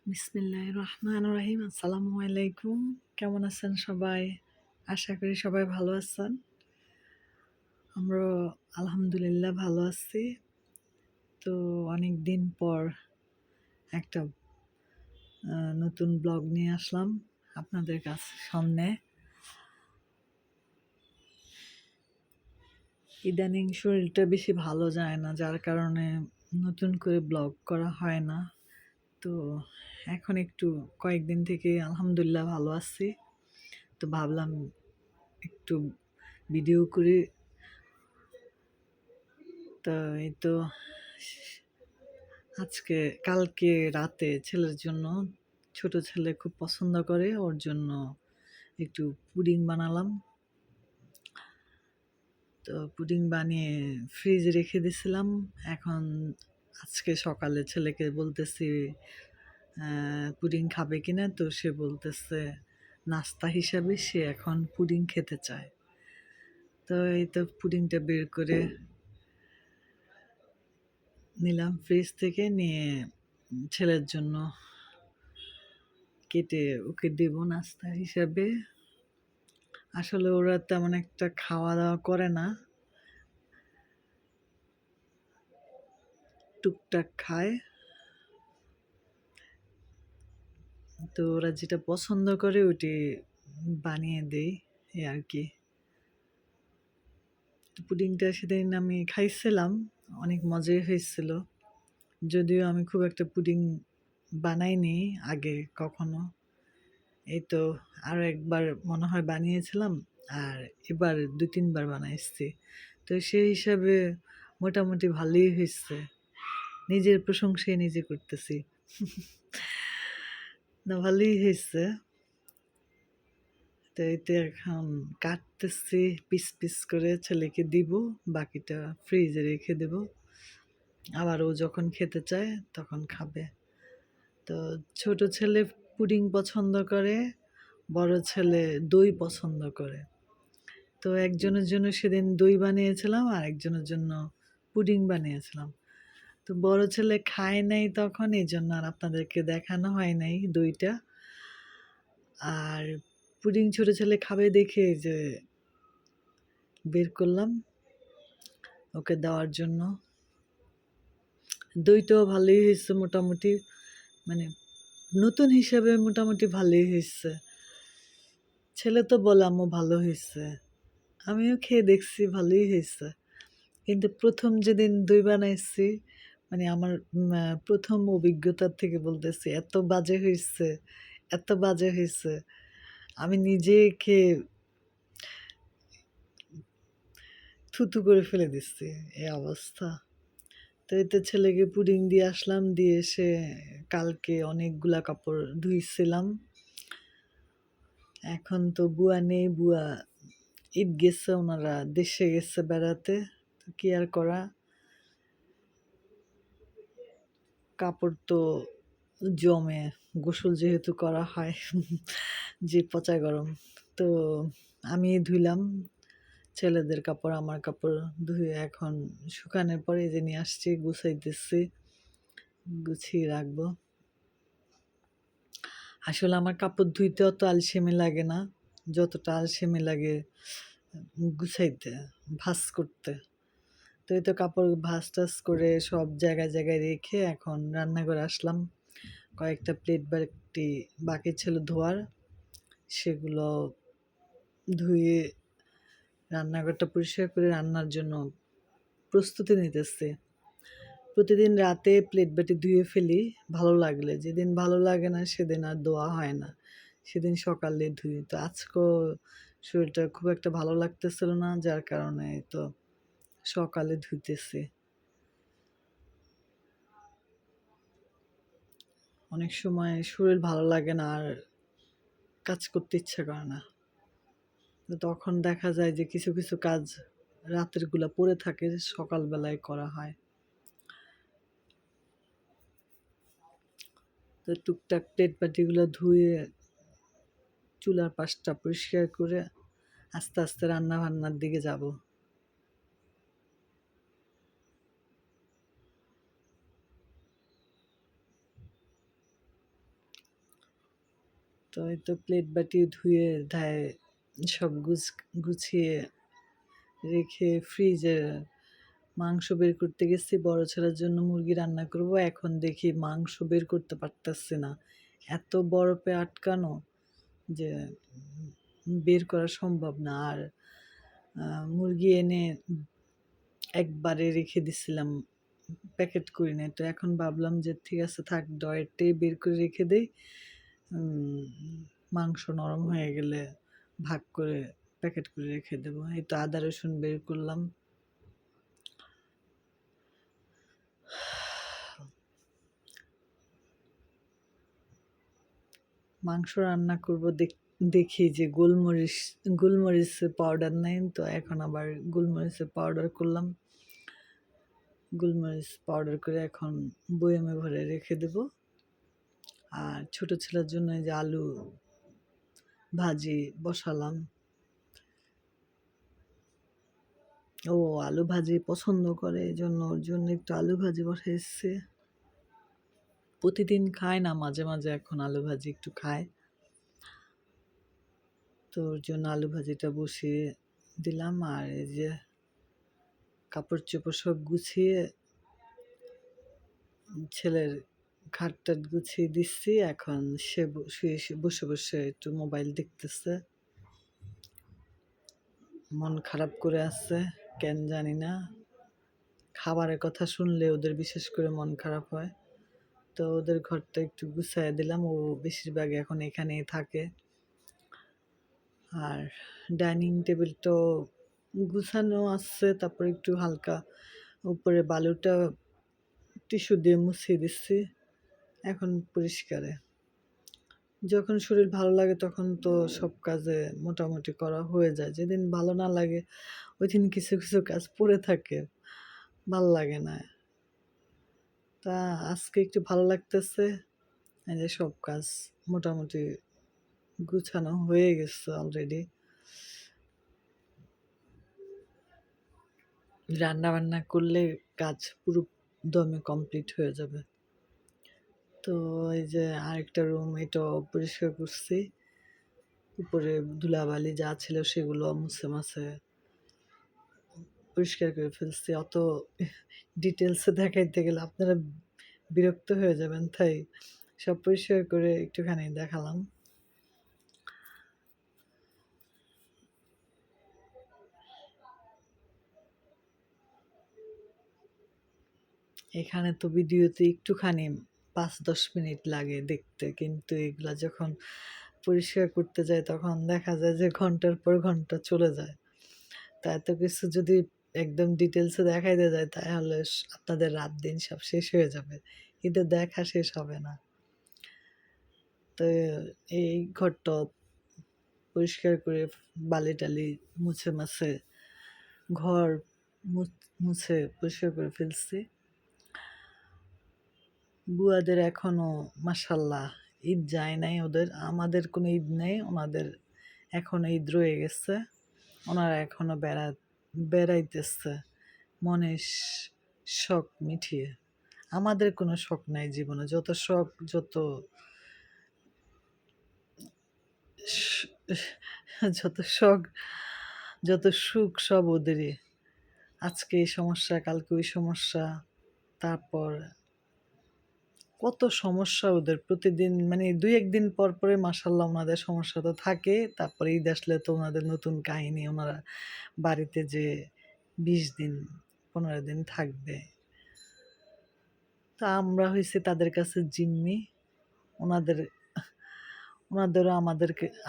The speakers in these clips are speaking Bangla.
বিসমিল্লাহির রহমানির রহিম। আসসালামু আলাইকুম। কেমন আছেন সবাই? আশা করি সবাই ভালো আছেন। আমরাও আলহামদুলিল্লাহ ভালো আছি। তো অনেক দিন পর একটা নতুন ব্লগ নিয়ে আসলাম আপনাদের সামনে। ইদানিং শরীরটা বেশি ভালো যায় না, যার কারণে নতুন করে ব্লগ করা হয় না। তো এখন একটু কয়েকদিন থেকে আলহামদুলিল্লাহ ভালো আছি। তো ভাবলাম একটু ভিডিও করে। তো এই তো কালকে রাতে ছেলের জন্য, ছোট ছেলে খুব পছন্দ করে, ওর জন্য একটু পুডিং বানালাম। তো পুডিং বানিয়ে ফ্রিজে রেখে দিয়েছিলাম। এখন আজকে সকালে ছেলেকে বলতেছি পুডিং খাবে কিনা, তো সে বলতেছে নাস্তা হিসাবে সে এখন পুডিং খেতে চায়। তো এই তো পুডিংটা বের করে নিলাম ফ্রিজ থেকে, নিয়ে ছেলের জন্য কেটে ওকে দেব নাস্তা হিসাবে। আসলে ওরা তেমন একটা খাওয়া দাওয়া করে না, টুকটাক খায়। তো ওরা যেটা পছন্দ করে ওটি বানিয়ে দেই, এই আর কি। পুডিংটা সেদিন আমি খাইছিলাম, অনেক মজাই হয়েছিল। যদিও আমি খুব একটা পুডিং বানাইনি আগে কখনো। এই তো আরও একবার মনে হয় বানিয়েছিলাম, আর এবার 2-3 বার বানাইছি। তো সেই হিসাবে মোটামুটি ভালোই হয়েছে। নিজের প্রশংসাই নিজে করতেছি। না, ভালোই হয়েছে। তো এতে এখন কাটতেছি পিস পিস করে, ছেলেকে দিব, বাকিটা ফ্রিজে রেখে দেব। আবার ও যখন খেতে চায় তখন খাবে। তো ছোট ছেলে পুডিং পছন্দ করে, বড় ছেলে দই পছন্দ করে। তো একজনের জন্য সেদিন দই বানিয়েছিলাম, আর একজনের জন্য পুডিং বানিয়েছিলাম। তো বড় ছেলে খায় নাই তখন, এই জন্য আর আপনাদেরকে দেখানো হয় নাই দইটা। আর পুডিং ছোট ছেলে খাবে দেখে যে বের করলাম ওকে দেওয়ার জন্য। দইটাও ভালোই হয়েছে মোটামুটি, মানে নতুন হিসাবে মোটামুটি ভালোই হয়েছে। ছেলে তো বলে আম্মু ভালো হয়েছে, আমিও খেয়ে দেখছি ভালোই হয়েছে। কিন্তু প্রথম যেদিন দই বানাইছি, মানে আমার প্রথম অভিজ্ঞতার থেকে বলতেছি, এত বাজে হয়েছে, এত বাজে হয়েছে। আমি নিজে খেয়ে থুতু করে ফেলে দিচ্ছি, এই অবস্থা। তো এতে ছেলেকে পুডিং দিয়ে আসলাম, দিয়ে এসে কালকে অনেকগুলা কাপড় ধুইছিলাম। এখন তো বুয়া নেই, বুয়া ঈদ গেছে, ওনারা দেশে গেছে বেড়াতে। তো কি আর করা, কাপড় তো জমে, গোসল যেহেতু করা হয়। যে পচা গরম। তো আমি ধুইলাম ছেলেদের কাপড়, আমার কাপড় ধুয়ে এখন শুকানোর পরে যে নিয়ে আসছি, গুছাইতেছি, গুছিয়ে রাখবো। আসলে আমার কাপড় ধুইতে অত আলসেমি লাগে না, যতটা আলসেমি লাগে গুছাইতে, ভাঁজ করতে। তো এই তো কাপড় ভাঁজ টাজ করে সব জায়গায় জায়গায় রেখে এখন রান্নাঘরে আসলাম। কয়েকটা প্লেট বাকি ছিল ধোয়ার, সেগুলো ধুয়ে রান্নাঘরটা পরিষ্কার করে রান্নার জন্য প্রস্তুতি নিতেছি। প্রতিদিন রাতে প্লেট বাটি ধুয়ে ফেলি ভালো লাগলে, যেদিন ভালো লাগে না সেদিন আর ধোয়া হয় না, সেদিন সকালে ধুই। তো আজকেও শরীরটা খুব একটা ভালো লাগতেছিল না, যার কারণে তো সকালে ধুইতেছি। অনেক সময় শরীর ভালো লাগে না আর কাজ করতে ইচ্ছা করে না, তো তখন দেখা যায় যে কিছু কিছু কাজ রাতের গুলা পড়ে থাকে, সকালবেলায় করা হয়। তো টুকটাক প্লেট বাটিগুলো ধুয়ে চুলার পাশটা পরিষ্কার করে আস্তে আস্তে রান্না বান্নার দিকে যাব। তো এই তো প্লেট বাটি ধুয়ে ধায় সব গুছিয়ে রেখে ফ্রিজে মাংস বের করতে গেছি বড় ছেলের জন্য মুরগি রান্না করব। এখন দেখি মাংস বের করতে পারতেছি না, এত বরফে আটকানো যে বের করা সম্ভব না। আর মুরগি এনে একবারে রেখে দিছিলাম, প্যাকেট করি নাই। তো এখন ভাবলাম যে ঠিক আছে থাক, ডয়েটে বের করে রেখে দেই, মাংস নরম হয়ে গেলে ভাগ করে প্যাকেট করে রেখে দেবো। এই তো আদা রসুন বের করলাম। মাংস রান্না করব, দেখি যে গোলমরিচের পাউডার নাই, তো এখন আবার গোলমরিচের পাউডার করলাম। গোলমরিচ পাউডার করে এখন বয়ামে ভরে রেখে দেব। আর ছোট ছেলের জন্য এই যে আলু ভাজি বসালাম। ও আলু ভাজি পছন্দ করে, এই জন্য ওর জন্য একটু আলু ভাজি বসাইছে। প্রতিদিন খায় না, মাঝে মাঝে এখন আলু ভাজি একটু খায়, তো ওর জন্য আলু ভাজিটা বসিয়ে দিলাম। আর এই যে কাপড় চোপড় সব গুছিয়ে ছেলের খাটটাট গুছিয়ে দিচ্ছি। এখন সে বসে বসে একটু মোবাইল দেখতেছে, মন খারাপ করে আছে কেন জানি না। খাবারের কথা শুনলে ওদের বিশেষ করে মন খারাপ হয়। তো ওদের ঘরটা একটু গুছাই দিলাম, ও বেশিরভাগ এখন এখানেই থাকে। আর ডাইনিং টেবিলটাও গুছানো আছে, তারপর একটু হালকা উপরে বালুটা টিস্যু দিয়ে মুছিয়ে দিচ্ছি, এখন পরিষ্কারে। যখন শরীর ভালো লাগে তখন তো সব কাজে মোটামুটি করা হয়ে যায়, যেদিন ভালো না লাগে ওই দিন কিছু কিছু কাজ পড়ে থাকে, ভাল লাগে না। তা আজকে একটু ভালো লাগতেছে, এই যে সব কাজ মোটামুটি গুছানো হয়ে গেছে অলরেডি। রান্না বান্না করলে কাজ পুরো দমে কমপ্লিট হয়ে যাবে। তো এই যে আরেকটা রুম, এটাও পরিষ্কার করছি, উপরে ধুলাবালি যা ছিল সেগুলো মুছে মাছে পরিষ্কার করে ফেলছি। অত ডিটেলসে দেখাইতে গেলে আপনারা বিরক্ত হয়ে যাবেন, তাই সব পরিষ্কার করে একটুখানি দেখালাম। এখানে তো ভিডিওতে একটুখানি 5-10 মিনিট লাগে দেখতে, কিন্তু এগুলা যখন পরিষ্কার করতে যায় তখন দেখা যায় যে ঘন্টার পর ঘন্টা চলে যায়। তা এত কিছু যদি একদম ডিটেলসে দেখাইতে যায় তাহলে আপনাদের রাত দিন সব শেষ হয়ে যাবে, কিন্তু দেখা শেষ হবে না। তো এই ঘরটা পরিষ্কার করে বালি টালি মুছে মাছে ঘর মুছে পরিষ্কার করে ফেলছি। বুয়াদের এখনো মাশাল্লাহ ঈদ যায় নাই ওদের, আমাদের কোনো ঈদ নেই, ওনাদের এখনো ঈদ রয়ে গেছে। ওনারা এখনো বেড়াইতেছে মনে শখ মিটিয়ে। আমাদের কোনো শখ নাই জীবনে, যত শখ যত শখ যত সুখ সব ওদেরই। আজকে এই সমস্যা, কালকে ওই সমস্যা, তারপর কত সমস্যা ওদের প্রতিদিন, মানে 2-1 দিন পর পরে মাসাল্লাহ ওনাদের সমস্যা তো থাকে। তারপরে ঈদ আসলে তো ওনাদের নতুন কাহিনী, ওনারা বাড়িতে যে 20 দিন 15 দিন থাকবে। তা আমরা হয়েছি তাদের কাছে জিম্মি, ওনাদের ওনাদেরও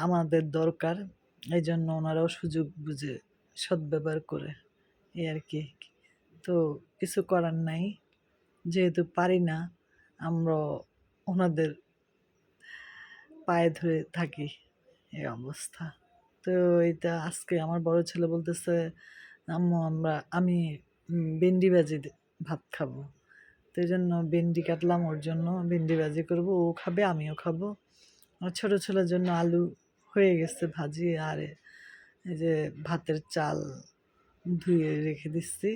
আমাদের দরকার, এই জন্য ওনারাও সুযোগ বুঝে সদ্ব্যবহার করে, এই আর কি। তো কিছু করার নাই, যেহেতু পারি না আমরা ওনাদের পায়ে ধরে থাকি, এই অবস্থা। তো এটা আজকে আমার বড় ছেলে বলতেছে আম্মু আমি ভেন্ডি ভাজি ভাত খাবো। তো এই জন্য ভেন্ডি কাটলাম, ওর জন্য ভেন্ডি ভাজি করবো, ও খাবে আমিও খাবো। আর ছোটো ছেলের জন্য আলু হয়ে গেছে ভাজি। আর এই যে ভাতের চাল ধুয়ে রেখে দিচ্ছি,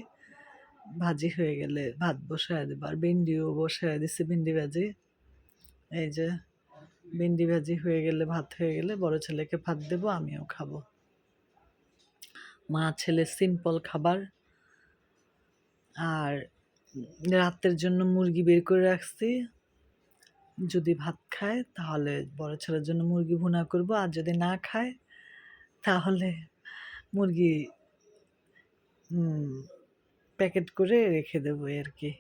ভাজি হয়ে গেলে ভাত বসায় দেবো। আর ভেন্ডিও বসায় দিচ্ছি, ভেন্ডি ভাজি। এই যে ভেন্ডি ভাজি হয়ে গেলে, ভাত হয়ে গেলে বড় ছেলেকে ভাত দেবো, আমিও খাবো। মা ছেলে সিম্পল খাবার। আর রাতের জন্য মুরগি বের করে রাখছি, যদি ভাত খায় তাহলে বড় ছেলের জন্য মুরগি ভুনা করব, আর যদি না খায় তাহলে মুরগি প্যাকেট করে রেখে দেবো আর কি।